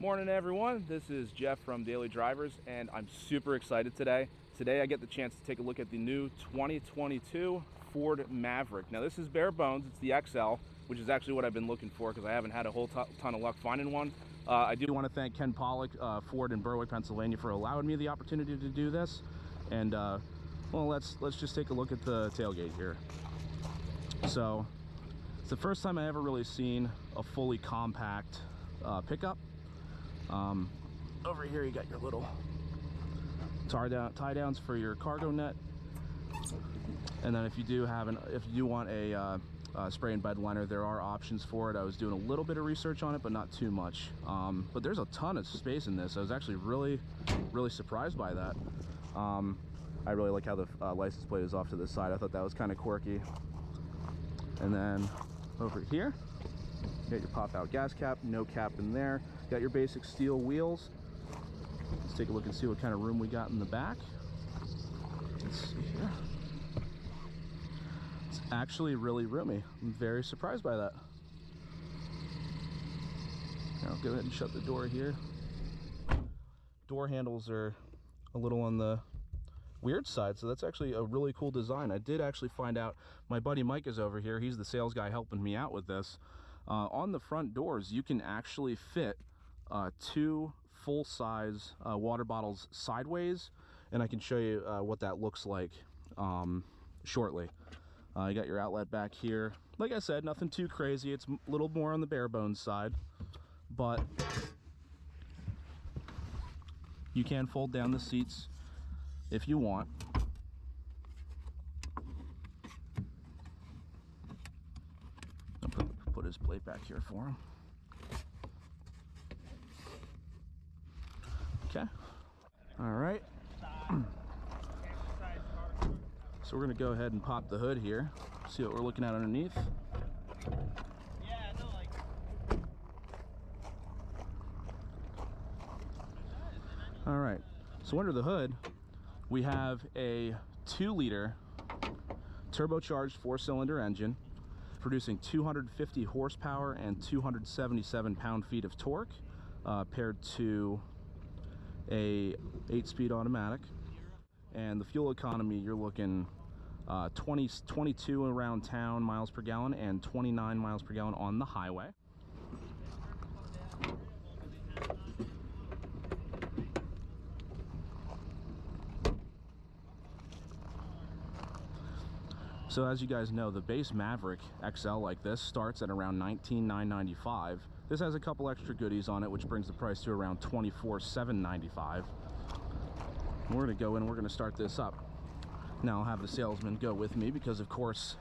Morning everyone, this is Jeff from Daily Drivers and I'm super excited today. Today I get the chance to take a look at the new 2022 Ford Maverick. Now this is bare bones, it's the XL, which is actually what I've been looking for because I haven't had a whole ton of luck finding one. I do want to thank Ken Pollock Ford in Berwick, Pennsylvania for allowing me the opportunity to do this. And well, let's just take a look at the tailgate here. So it's the first time I ever really seen a fully compact pickup. Over here you got your little tie downs for your cargo net, and then if you do want a spray and bed liner, there are options for it. I was doing a little bit of research on it, but not too much. But there's a ton of space in this. I was actually really surprised by that. I really like how the license plate is off to the side. I thought that was kind of quirky. And then over here you got your pop out gas cap, no cap in there. Got your basic steel wheels. Let's take a look and see what kind of room we got in the back. Let's see here. It's actually really roomy. I'm very surprised by that. I'll go ahead and shut the door here. Door handles are a little on the weird side, so that's actually a really cool design. I did actually find out, my buddy Mike is over here, he's the sales guy helping me out with this. On the front doors you can actually fit two full-size water bottles sideways, and I can show you what that looks like shortly. You got your outlet back here. Like I said, nothing too crazy. It's a little more on the bare bones side, but you can fold down the seats if you want. I'll put his plate back here for him. Okay. All right. So we're gonna go ahead and pop the hood here, see what we're looking at underneath. Yeah, no, like. All right. So under the hood, we have a 2-liter turbocharged 4-cylinder engine, producing 250 horsepower and 277 pound-feet of torque, paired to a 8-speed automatic. And the fuel economy, you're looking 22 around town miles per gallon and 29 miles per gallon on the highway. So as you guys know, the base Maverick XL like this starts at around $19,995. This has a couple extra goodies on it, which brings the price to around $24,795. We're gonna go in, we're gonna start this up. Now I'll have the salesman go with me because of course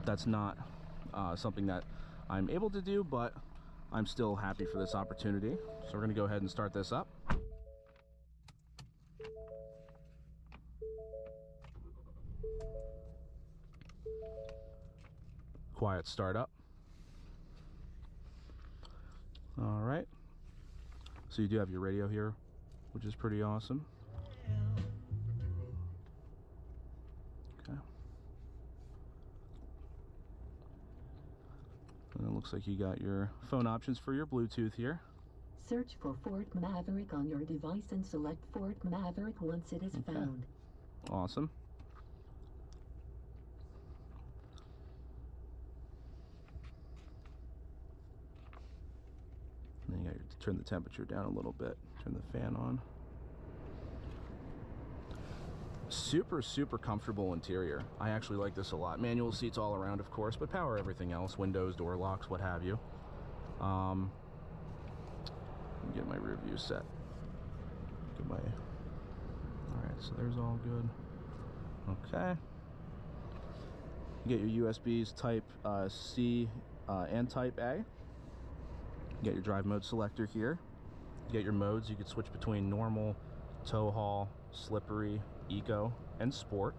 that's not something that I'm able to do, but I'm still happy for this opportunity. So we're gonna go ahead and start this up. Quiet startup. All right, so you do have your radio here, which is pretty awesome. Okay, and it looks like you got your phone options for your Bluetooth here. Search for Ford Maverick on your device and select Ford Maverick once it is found. Awesome. Then you got to turn the temperature down a little bit, turn the fan on. Super comfortable interior. I actually like this a lot. Manual seats all around, of course, but power everything else, windows, door locks, what have you. Get my rear view set. Get my. All right, so there's all good. Okay. You get your USBs Type C and Type A. You got your drive mode selector here. You got your modes. You can switch between normal, tow haul, slippery, eco, and sport.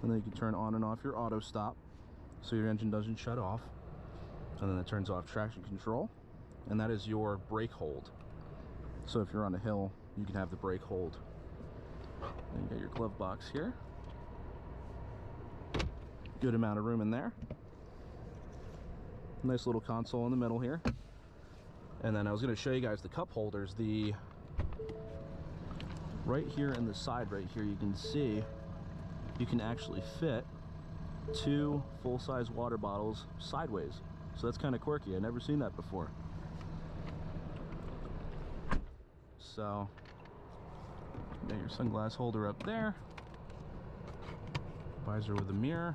And then you can turn on and off your auto stop so your engine doesn't shut off. And then it turns off traction control. And that is your brake hold. So if you're on a hill, you can have the brake hold. And you got your glove box here. Good amount of room in there. Nice little console in the middle here. And then I was going to show you guys the cup holders. The right here in the side right here, you can see you can actually fit 2 full-size water bottles sideways. So that's kind of quirky. I've never seen that before. So got your sunglass holder up there, visor with a mirror,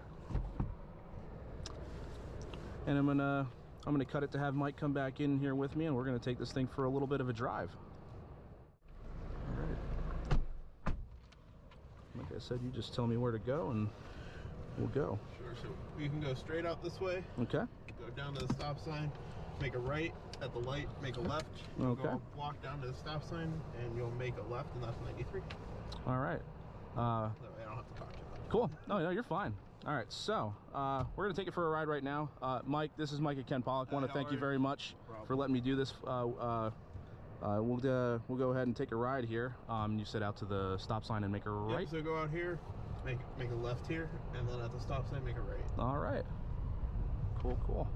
and I'm gonna cut it to have Mike come back in here with me, and we're gonna take this thing for a little bit of a drive. All right. Like I said, you just tell me where to go and we'll go. Sure. So you can go straight out this way. Okay. Go down to the stop sign, make a right at the light, make a left. You'll Okay. go walk down to the stop sign, and you'll make a left, and that's 93. All right. That way I don't have to talk to you. Cool. No, you're fine. All right, so we're gonna take it for a ride right now. Mike, this is Mike at Ken Pollock. Want to thank you very much for letting me do this. We'll go ahead and take a ride here. You set out to the stop sign and make a right. Yep, so go out here, make a left here, and then at the stop sign make a right. All right. Cool.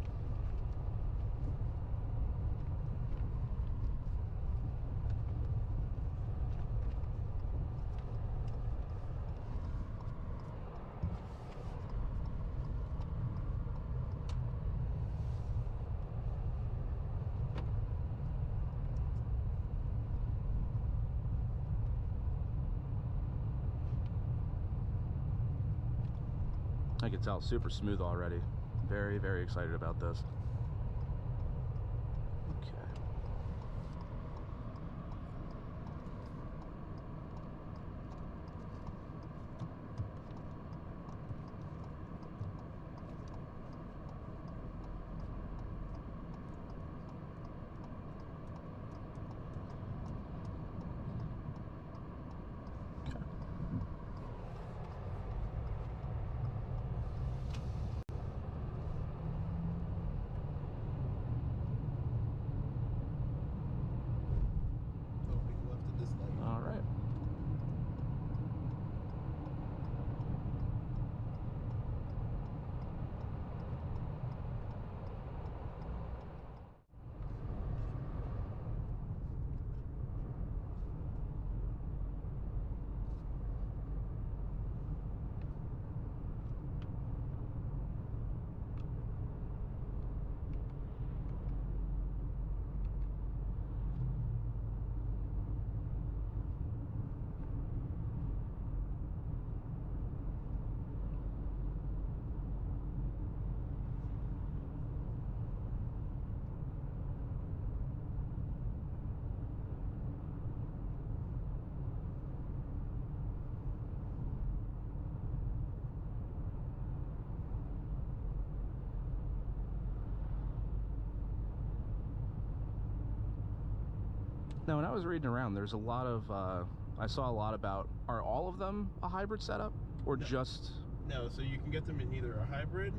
I can tell, super smooth already. Very, very excited about this. Okay. Now, when I was reading around, there's a lot of, I saw a lot about, are all of them a hybrid setup? Or No. just... No, so you can get them in either a hybrid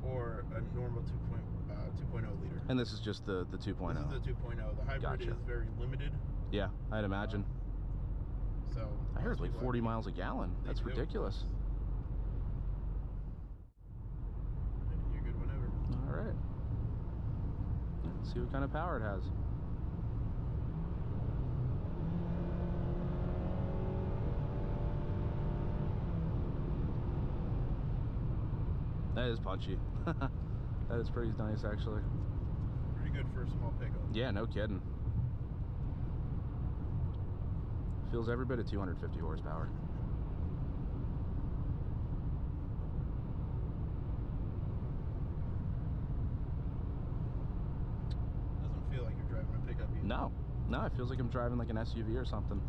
or a normal 2.0 liter. And this is just the 2.0? This is the 2.0. The hybrid Gotcha. is very limited. Yeah, I'd imagine. So I heard it's like 40 miles a gallon. That's do. ridiculous. You're good whenever. All right. Let's see what kind of power it has. That is punchy. That is pretty nice, actually. Pretty good for a small pickup. Yeah, no kidding. Feels every bit of 250 horsepower. Doesn't feel like you're driving a pickup either. No, it feels like I'm driving like an SUV or something.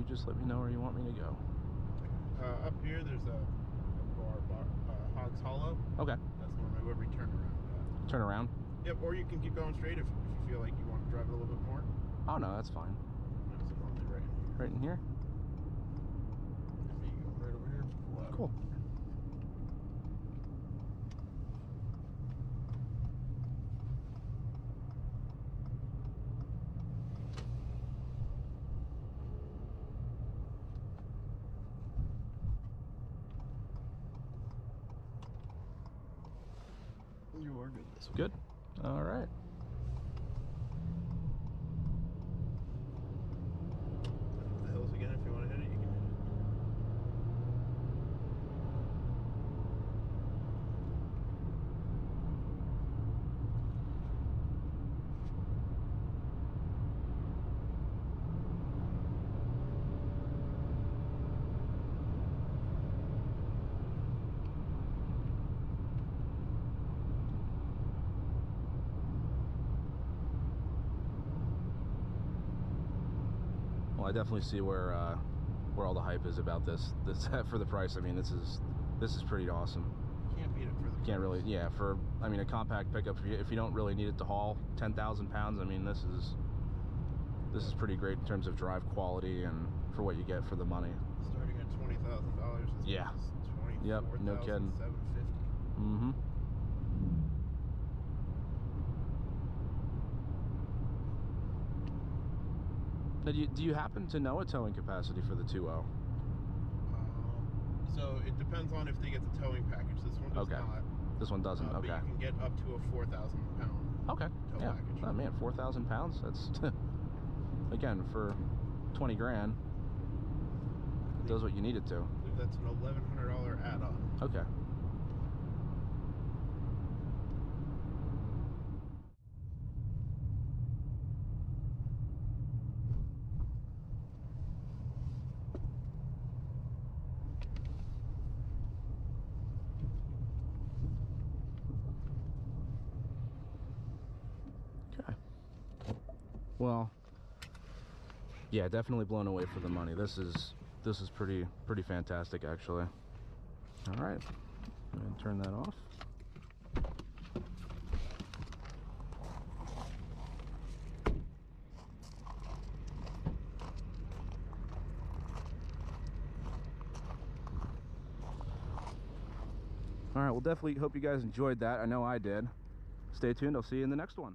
Just let me know where you want me to go. Up here, there's a bar, Hogs Hollow. Okay. That's normally where we turn around. Turn around. Yep, or you can keep going straight if you feel like you want to drive it a little bit more. Oh no, that's fine. That's normally right in here. Right in here. And me going right over here. Pull out. Cool. You are good this way. Good. All right. The hills again, if you want to hit it, you can hit it. Well, I definitely see where all the hype is about this for the price. I mean, this is pretty awesome. Can't beat it for the Can't price. really, yeah. For, I mean, a compact pickup, if you don't really need it to haul 10,000 pounds, I mean, this is pretty great in terms of drive quality and for what you get for the money. Starting at $20,000. Yeah. Yep, no kidding. $24,750. Mm-hmm. Now, do you happen to know a towing capacity for the 2.0? So it depends on if they get the towing package. This one does Okay. not. This one doesn't. But Okay. you can get up to a 4,000 pound Okay. tow Yeah. package. Oh man, 4,000 pounds. That's again for 20 grand. It does what you need it to. I believe that's an $1,100 add-on. Okay. Okay. Well, yeah, definitely blown away for the money. This is pretty fantastic, actually. All right, I'm gonna turn that off. All right, well, definitely hope you guys enjoyed that. I know I did. Stay tuned. I'll see you in the next one.